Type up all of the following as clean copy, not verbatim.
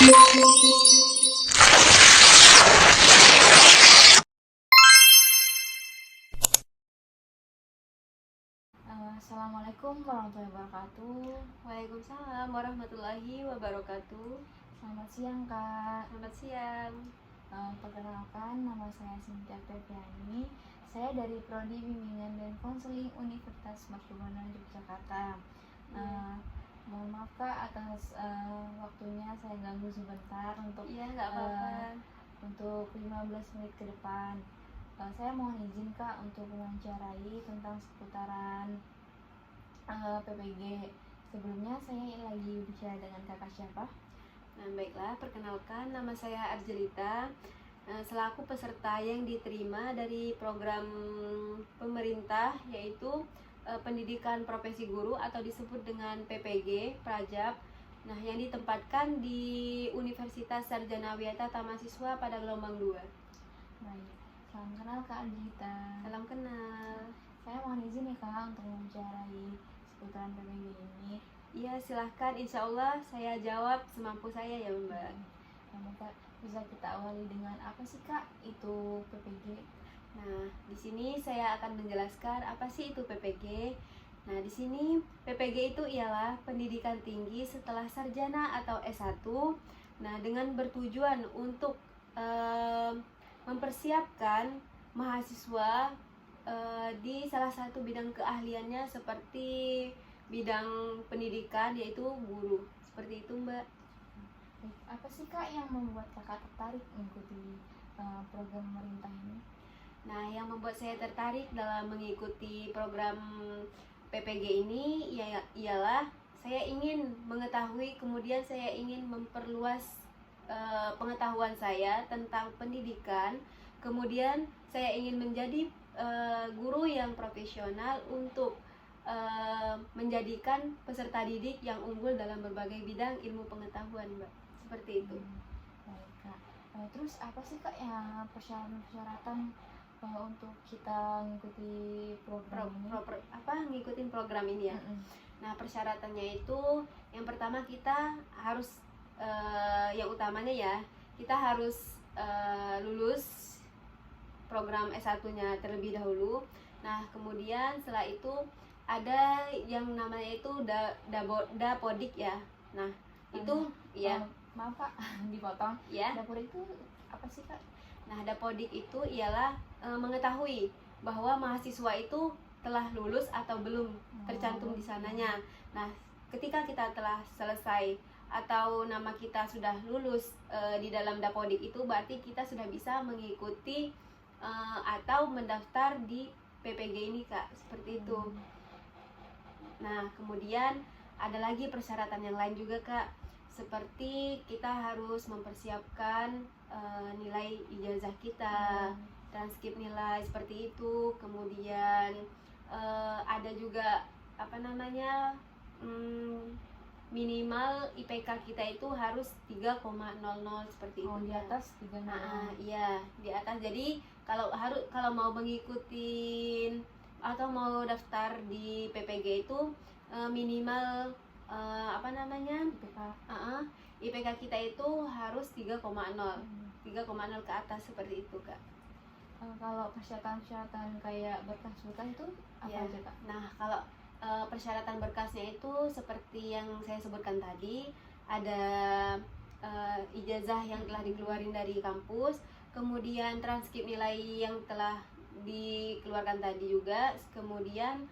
Assalamualaikum warahmatullahi wabarakatuh. Waalaikumsalam warahmatullahi wabarakatuh. Selamat siang Kak. Selamat siang. Perkenalkan, nama saya Cynthia Febriani. Saya dari Prodi Bimbingan dan Konseling Universitas Mercubuana Yogyakarta. Mohon maaf Kak atas waktunya, saya ganggu sebentar untuk Iya, nggak apa-apa. Untuk 15 menit ke depan. Saya mohon izin Kak untuk mewawancarai tentang seputaran PPG. Sebelumnya saya lagi bicara dengan kakak siapa? Nah, baiklah, perkenalkan, nama saya Arjelita, selaku peserta yang diterima dari program pemerintah, yaitu Pendidikan Profesi Guru atau disebut dengan PPG Prajab. Nah, yang ditempatkan di Universitas Sarjana Wiyata Tamasiswa pada gelombang 2. Baik, salam kenal Kak Arjelita. Salam kenal. Saya mohon izin ya Kak untuk membicaraai seputaran PPG ini. Iya, silahkan, insya Allah saya jawab semampu saya ya Mbak. Kak, bisa kita awali dengan apa sih Kak itu PPG? Nah, di sini saya akan menjelaskan apa sih itu PPG. Nah, di sini PPG itu ialah pendidikan tinggi setelah sarjana atau S1. Nah, dengan bertujuan untuk mempersiapkan mahasiswa di salah satu bidang keahliannya seperti bidang pendidikan, yaitu guru. Seperti itu Mbak. Apa sih Kak yang membuat Kakak tertarik mengikuti program pemerintah ini? Nah, yang membuat saya tertarik dalam mengikuti program PPG ini ialah saya ingin mengetahui, kemudian saya ingin memperluas pengetahuan saya tentang pendidikan. Kemudian saya ingin menjadi guru yang profesional untuk menjadikan peserta didik yang unggul dalam berbagai bidang ilmu pengetahuan, Mbak. Seperti itu. Baik Kak. Terus apa sih Kak yang persyaratan untuk kita mengikuti program ini? Ngikutin program ini ya. Nah, persyaratannya itu yang pertama kita harus yang utamanya ya, kita harus lulus program S1-nya terlebih dahulu. Nah, kemudian setelah itu ada yang namanya itu Dapodik ya. Nah, itu ya. Maaf Kak, dipotong. Ya. Dapodik itu apa sih Kak? Nah, Dapodik itu ialah mengetahui bahwa mahasiswa itu telah lulus atau belum, tercantum di sananya. Nah, ketika kita telah selesai atau nama kita sudah lulus di dalam Dapodik itu, berarti kita sudah bisa mengikuti atau mendaftar di PPG ini Kak, seperti itu. Nah, kemudian ada lagi persyaratan yang lain juga Kak, seperti kita harus mempersiapkan nilai ijazah kita, transkrip nilai seperti itu. Kemudian ada juga minimal IPK kita itu harus 3,00 seperti itu. Di atas 3,00. Iya, di atas. Jadi kalau mau mengikuti atau mau daftar di PPG itu minimal IPK kita itu harus 3,00 ke atas, seperti itu Kak. Kalau persyaratan kayak berkas-berkas itu apa aja Kak? Nah, kalau persyaratan berkasnya itu seperti yang saya sebutkan tadi, ada ijazah yang telah dikeluarin dari kampus, kemudian transkrip nilai yang telah dikeluarkan tadi juga, kemudian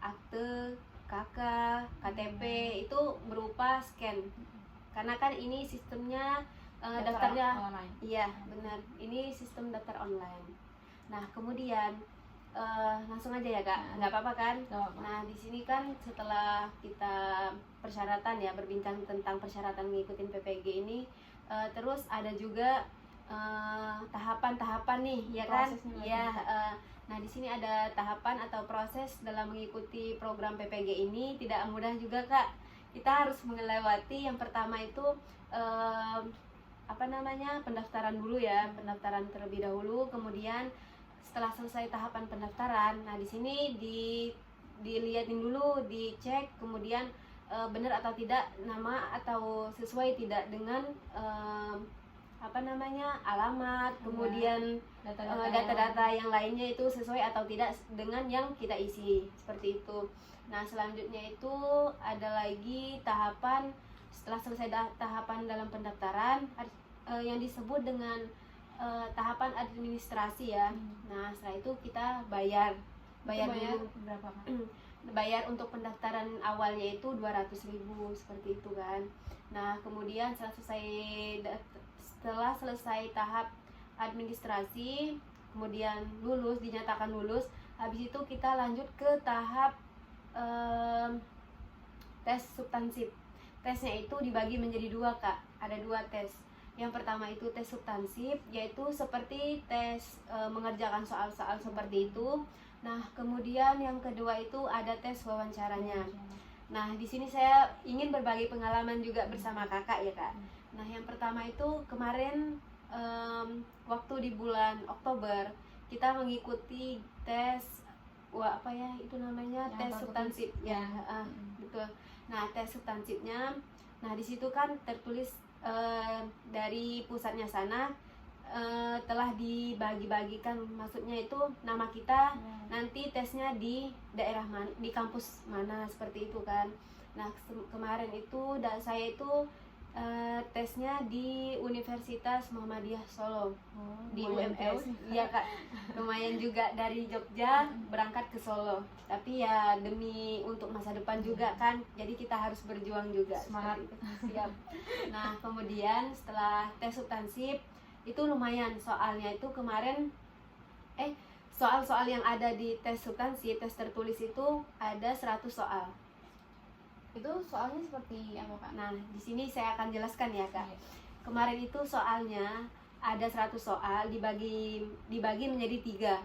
akte, KK, KTP itu berupa scan. Karena kan ini sistemnya daftarnya online. Iya, benar. Ini sistem daftar online. Nah, kemudian langsung aja ya Kak, nggak apa-apa kan? Nah, di sini kan setelah kita persyaratan ya, berbincang tentang persyaratan mengikuti PPG ini, terus ada juga tahapan-tahapan nih, ya kan? Iya. Nah, di sini ada tahapan atau proses dalam mengikuti program PPG ini. Tidak mudah juga Kak. Kita harus melewati yang pertama itu pendaftaran dulu ya, pendaftaran terlebih dahulu. Kemudian setelah selesai tahapan pendaftaran, nah di sini dilihatin dulu, dicek, kemudian benar atau tidak nama atau sesuai tidak dengan alamat, kemudian data-data yang lainnya itu sesuai atau tidak dengan yang kita isi, seperti itu. Nah, selanjutnya itu ada lagi tahapan setelah selesai tahapan dalam pendaftaran yang disebut dengan tahapan administrasi ya. Nah, setelah itu kita bayar dulu berapa kan? bayar untuk pendaftaran awalnya itu 200.000 seperti itu kan. Nah, kemudian setelah selesai tahap administrasi, kemudian dinyatakan lulus, habis itu kita lanjut ke tahap tes substansif. Tesnya itu dibagi menjadi 2 Kak, ada 2 tes. Yang pertama itu tes substansif, yaitu seperti tes mengerjakan soal-soal seperti itu. Nah, kemudian yang kedua itu ada tes wawancaranya. Nah, di sini saya ingin berbagi pengalaman juga bersama kakak ya Kak. Nah, yang pertama itu kemarin waktu di bulan Oktober kita mengikuti tes tes substansif ya, betul. Nah, tes substansifnya, nah di situ kan tertulis dari pusatnya sana telah dibagi-bagikan, maksudnya itu nama kita nanti tesnya di daerah mana, di kampus mana, seperti itu kan. Nah, kemarin itu saya itu tesnya di Universitas Muhammadiyah Solo, di UMS. Iya Kak, lumayan juga dari Jogja berangkat ke Solo, tapi ya demi untuk masa depan juga kan, jadi kita harus berjuang juga. Semangat. Siap. Nah, kemudian setelah tes substansif itu lumayan soalnya itu kemarin soal-soal yang ada di tes substansi, tes tertulis itu ada 100 soal. Itu soalnya seperti apa Kak? Nah, di sini saya akan jelaskan ya Kak. Iya. Kemarin itu soalnya ada 100 soal dibagi menjadi 3.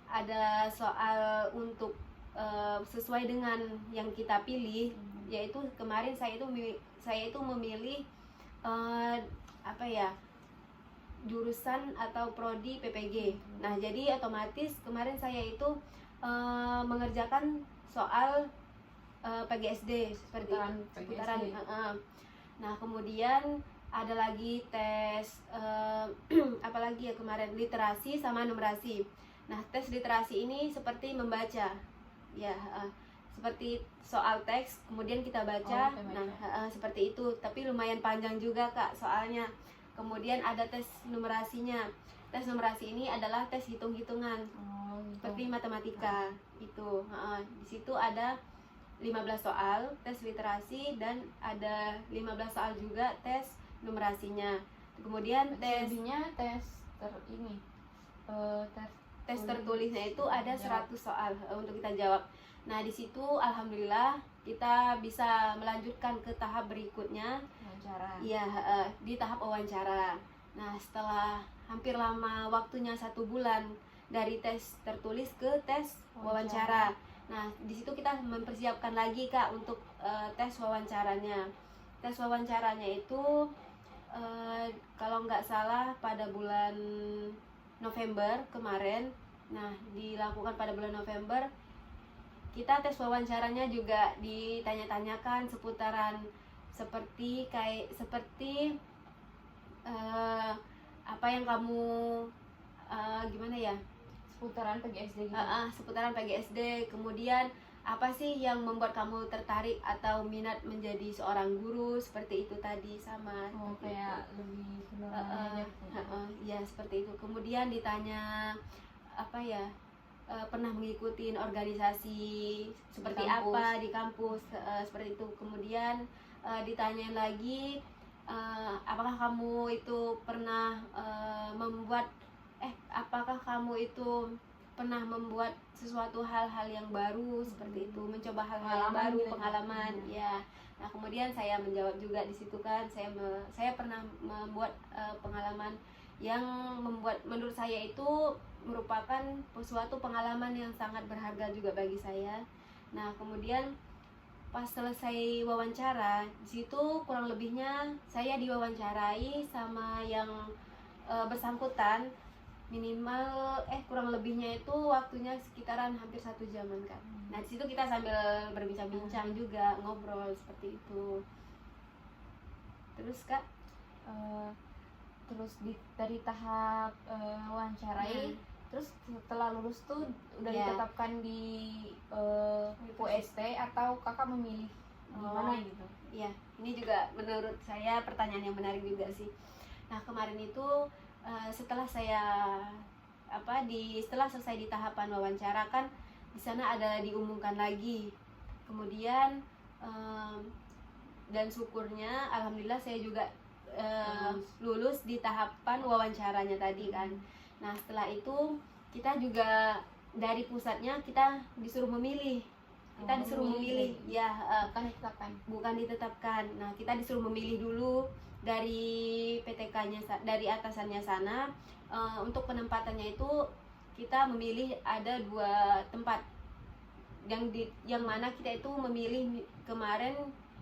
Ada soal untuk sesuai dengan yang kita pilih, yaitu kemarin saya itu memilih jurusan atau prodi PPG. Nah, jadi otomatis kemarin saya itu mengerjakan soal PGSD seperti itu, seputaran. Nah, kemudian ada lagi tes apalagi ya kemarin, literasi sama numerasi. Nah, tes literasi ini seperti membaca ya, seperti soal teks kemudian kita baca. Seperti itu, tapi lumayan panjang juga Kak soalnya. Kemudian ada tes numerasinya. Tes numerasi ini adalah tes hitung-hitungan, seperti matematika itu. Di situ ada 15 soal tes literasi dan ada 15 soal juga tes numerasinya. Kemudian tes tertulisnya itu ada 100 soal untuk kita jawab. Nah, di situ alhamdulillah kita bisa melanjutkan ke tahap berikutnya, iya, di tahap wawancara. Nah, setelah hampir lama waktunya 1 bulan dari tes tertulis ke tes wawancara. Nah, di situ kita mempersiapkan lagi Kak untuk tes wawancaranya. Tes wawancaranya itu kalau nggak salah pada bulan November kemarin. Nah, dilakukan pada bulan November. Kita tes wawancaranya juga ditanya-tanyakan seputaran seperti apa yang kamu seputaran PGSD gitu. Seputaran PGSD. Kemudian apa sih yang membuat kamu tertarik atau minat menjadi seorang guru, seperti itu tadi, sama kayak lebih ya seperti itu. Kemudian ditanya pernah mengikuti organisasi seperti apa di kampus, seperti itu. Kemudian ditanya lagi apakah kamu itu pernah membuat sesuatu hal-hal yang baru, seperti itu, mencoba hal-hal yang baru, pengalaman ya. Nah, kemudian saya menjawab juga di situ kan, saya pernah membuat pengalaman yang menurut saya itu merupakan suatu pengalaman yang sangat berharga juga bagi saya. Nah, kemudian pas selesai wawancara, di situ kurang lebihnya saya diwawancarai sama yang bersangkutan minimal kurang lebihnya itu waktunya sekitaran hampir 1 jaman Kak. Nah di situ kita sambil berbincang-bincang juga, ngobrol seperti itu. Terus Kak, Eh, terus dari tahap wawancarai, terus setelah lulus tuh udah Ya. ditetapkan di UST atau kakak memilih di mana gitu? Iya, ini juga menurut saya pertanyaan yang menarik juga sih. Nah kemarin itu setelah saya setelah selesai di tahapan wawancara kan di sana ada diumumkan lagi. Kemudian dan syukurnya alhamdulillah saya juga lulus di tahapan wawancaranya tadi kan. Nah setelah itu kita juga dari pusatnya kita disuruh memilih. Kita disuruh memilih ya, bukan ditetapkan. Nah kita disuruh memilih dulu dari PTK-nya, dari atasannya sana. Untuk penempatannya itu kita memilih ada 2 tempat yang mana kita itu memilih kemarin.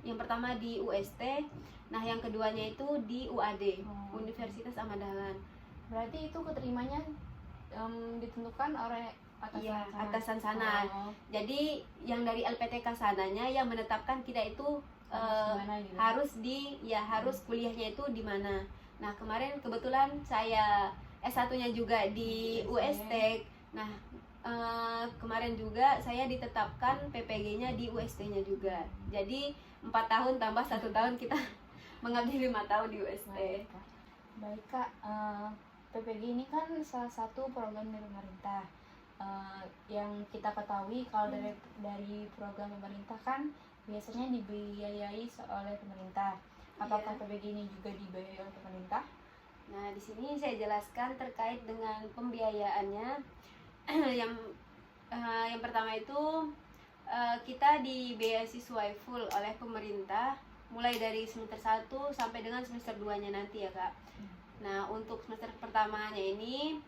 Yang pertama di UST, nah yang keduanya itu di UAD, Universitas Ahmad Dahlan. Berarti itu keterimanya ditentukan oleh atasan sana. Jadi yang dari LPTK sananya yang menetapkan kita itu gitu? harus kuliahnya itu di mana. Nah kemarin kebetulan saya S1-nya juga di UST. Nah kemarin juga saya ditetapkan PPG-nya di UST-nya juga. Jadi 4 tahun tambah 1 tahun kita mengabdi 5 tahun di UST. Baik Kak, PPG ini kan salah satu program dari pemerintah. Yang kita ketahui kalau dari program pemerintah kan biasanya dibiayai oleh pemerintah. Apakah PPG ini juga dibiayai oleh pemerintah? Nah di sini saya jelaskan terkait dengan pembiayaannya. Yang pertama itu kita dibeasiswa full oleh pemerintah mulai dari semester 1 sampai dengan semester 2-nya nanti ya Kak. Nah untuk semester pertamanya ini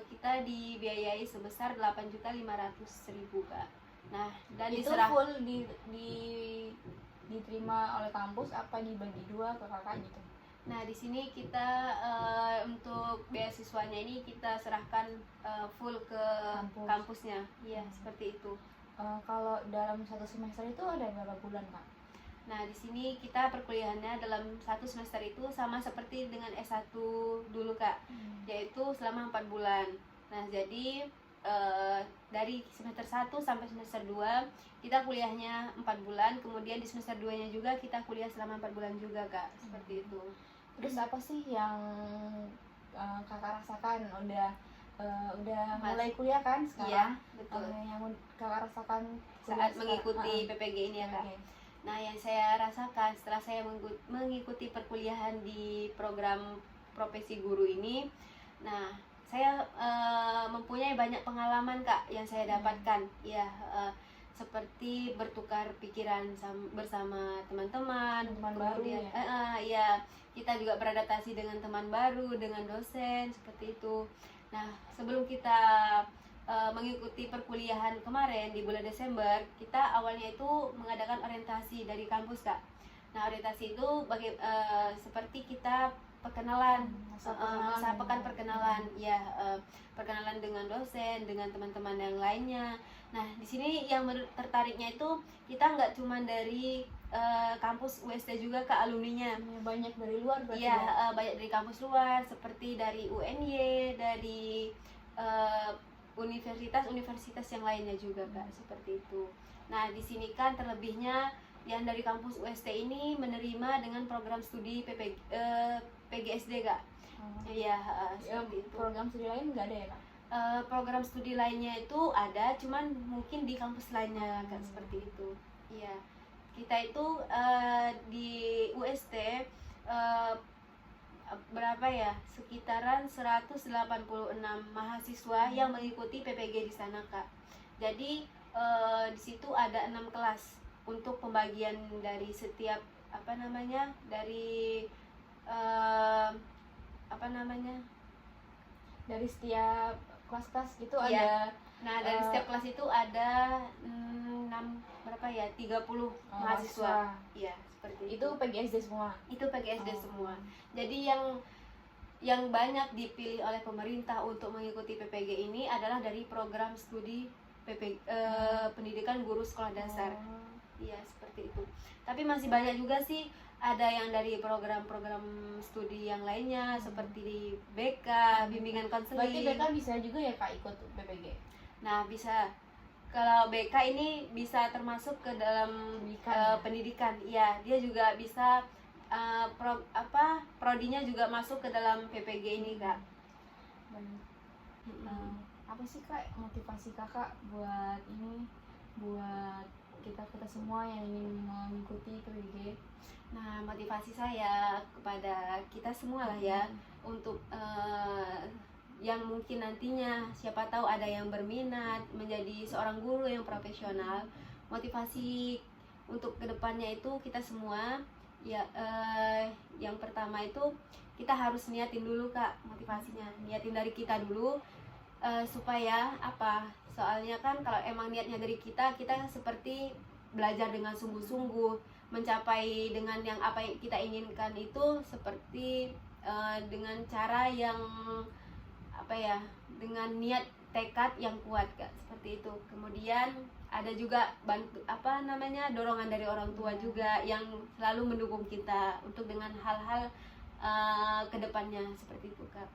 kita dibiayai sebesar 8.500.000 Kak. Nah dan itu full diterima oleh kampus apa dibagi 2 ke kakak gitu? Nah di sini kita untuk beasiswanya ini kita serahkan full ke kampusnya, iya seperti itu. Kalau dalam 1 semester itu ada berapa bulan Kak? Nah di sini kita perkuliahannya dalam 1 semester itu sama seperti dengan S1 dulu Kak, yaitu selama 4 bulan. Nah jadi dari semester 1 sampai semester 2 kita kuliahnya 4 bulan, kemudian di semester 2 nya juga kita kuliah selama 4 bulan juga Kak, seperti itu. Terus apa sih yang kakak rasakan udah mulai kuliah kan sekarang? Iya, betul. Yang kakak rasakan saat mengikuti PPG ini ya Kak. Nah yang saya rasakan setelah saya mengikuti perkuliahan di program profesi guru ini, nah saya mempunyai banyak pengalaman Kak yang saya dapatkan. Ya seperti bertukar pikiran bersama teman-teman baru ya. Kita juga beradaptasi dengan teman baru, dengan dosen seperti itu. Nah sebelum kita mengikuti perkuliahan kemarin di bulan Desember, kita awalnya itu mengadakan orientasi dari kampus Kak. Nah orientasi itu seperti kita perkenalan, masa pekan perkenalan ya, perkenalan dengan dosen, dengan teman-teman yang lainnya. Nah di sini yang tertariknya itu kita nggak cuma dari kampus UST juga ke alumninya, banyak dari luar berarti ya. Banyak dari kampus luar seperti dari UNY, dari universitas yang lainnya juga Kak, seperti itu. Nah di sini kan terlebihnya yang dari kampus UST ini menerima dengan program studi PGSD Kak. Iya, seperti itu. Program studi lain nggak ada ya Kak? Program studi lainnya itu ada, cuman mungkin di kampus lainnya Kak, seperti itu. Iya, kita itu di UST berapa ya, sekitaran 186 mahasiswa yang mengikuti PPG di sana Kak. Jadi di situ ada 6 kelas untuk pembagian dari setiap dari setiap kelas-kelas gitu ya. ada. Nah dari setiap kelas itu ada 30 mahasiswa. Iya seperti itu PGSD semua. Itu PGSD semua. Jadi yang yang banyak dipilih oleh pemerintah untuk mengikuti PPG ini adalah dari program studi pendidikan guru sekolah dasar. Iya, seperti itu. Tapi masih banyak juga sih, ada yang dari program-program studi yang lainnya seperti di BK, bimbingan Berarti konseling. BK bisa juga ya Kak ikut PPG? Nah, bisa. Kalau BK ini bisa termasuk ke dalam Pendidikan ya? pendidikan. Iya, dia juga bisa prodinya juga masuk ke dalam PPG ini, Kak. Baik. Mm-mm. Apa sih Kak motivasi Kakak buat kita semua yang ingin mengikuti PPG? Nah, motivasi saya kepada kita semua lah ya, untuk yang mungkin nantinya siapa tahu ada yang berminat menjadi seorang guru yang profesional. Motivasi untuk kedepannya itu kita semua ya, yang pertama itu kita harus niatin dulu Kak, motivasinya niatin dari kita dulu, supaya apa, soalnya kan kalau emang niatnya dari kita seperti belajar dengan sungguh-sungguh, mencapai dengan yang apa yang kita inginkan itu seperti dengan cara yang apa ya, dengan niat tekad yang kuat Kak, seperti itu. Kemudian ada juga dorongan dari orang tua juga yang selalu mendukung kita untuk dengan hal-hal kedepannya, seperti itu Kak.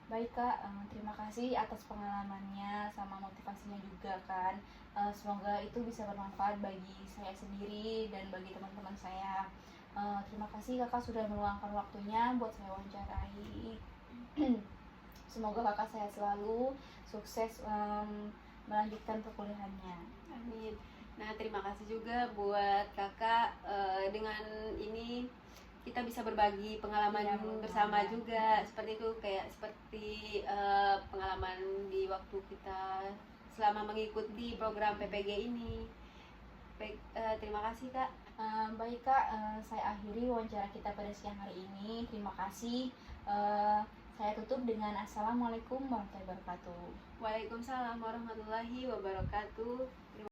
Baik Kak, terima kasih atas pengalamannya sama motivasinya juga kan. Semoga itu bisa bermanfaat bagi saya sendiri dan bagi teman-teman saya. Terima kasih Kakak sudah meluangkan waktunya buat saya wawancarai. Semoga Kakak sehat selalu, sukses melanjutkan perkuliahannya. Amin. Nah, terima kasih juga buat Kakak, dengan ini kita bisa berbagi pengalaman Ya, bersama juga, seperti itu, kayak seperti pengalaman di waktu kita selama mengikuti program PPG ini. Baik, terima kasih Kak. Baik Kak, saya akhiri wawancara kita pada siang hari ini. Terima kasih. Saya tutup dengan Assalamualaikum warahmatullahi wabarakatuh. Waalaikumsalam warahmatullahi wabarakatuh. Terima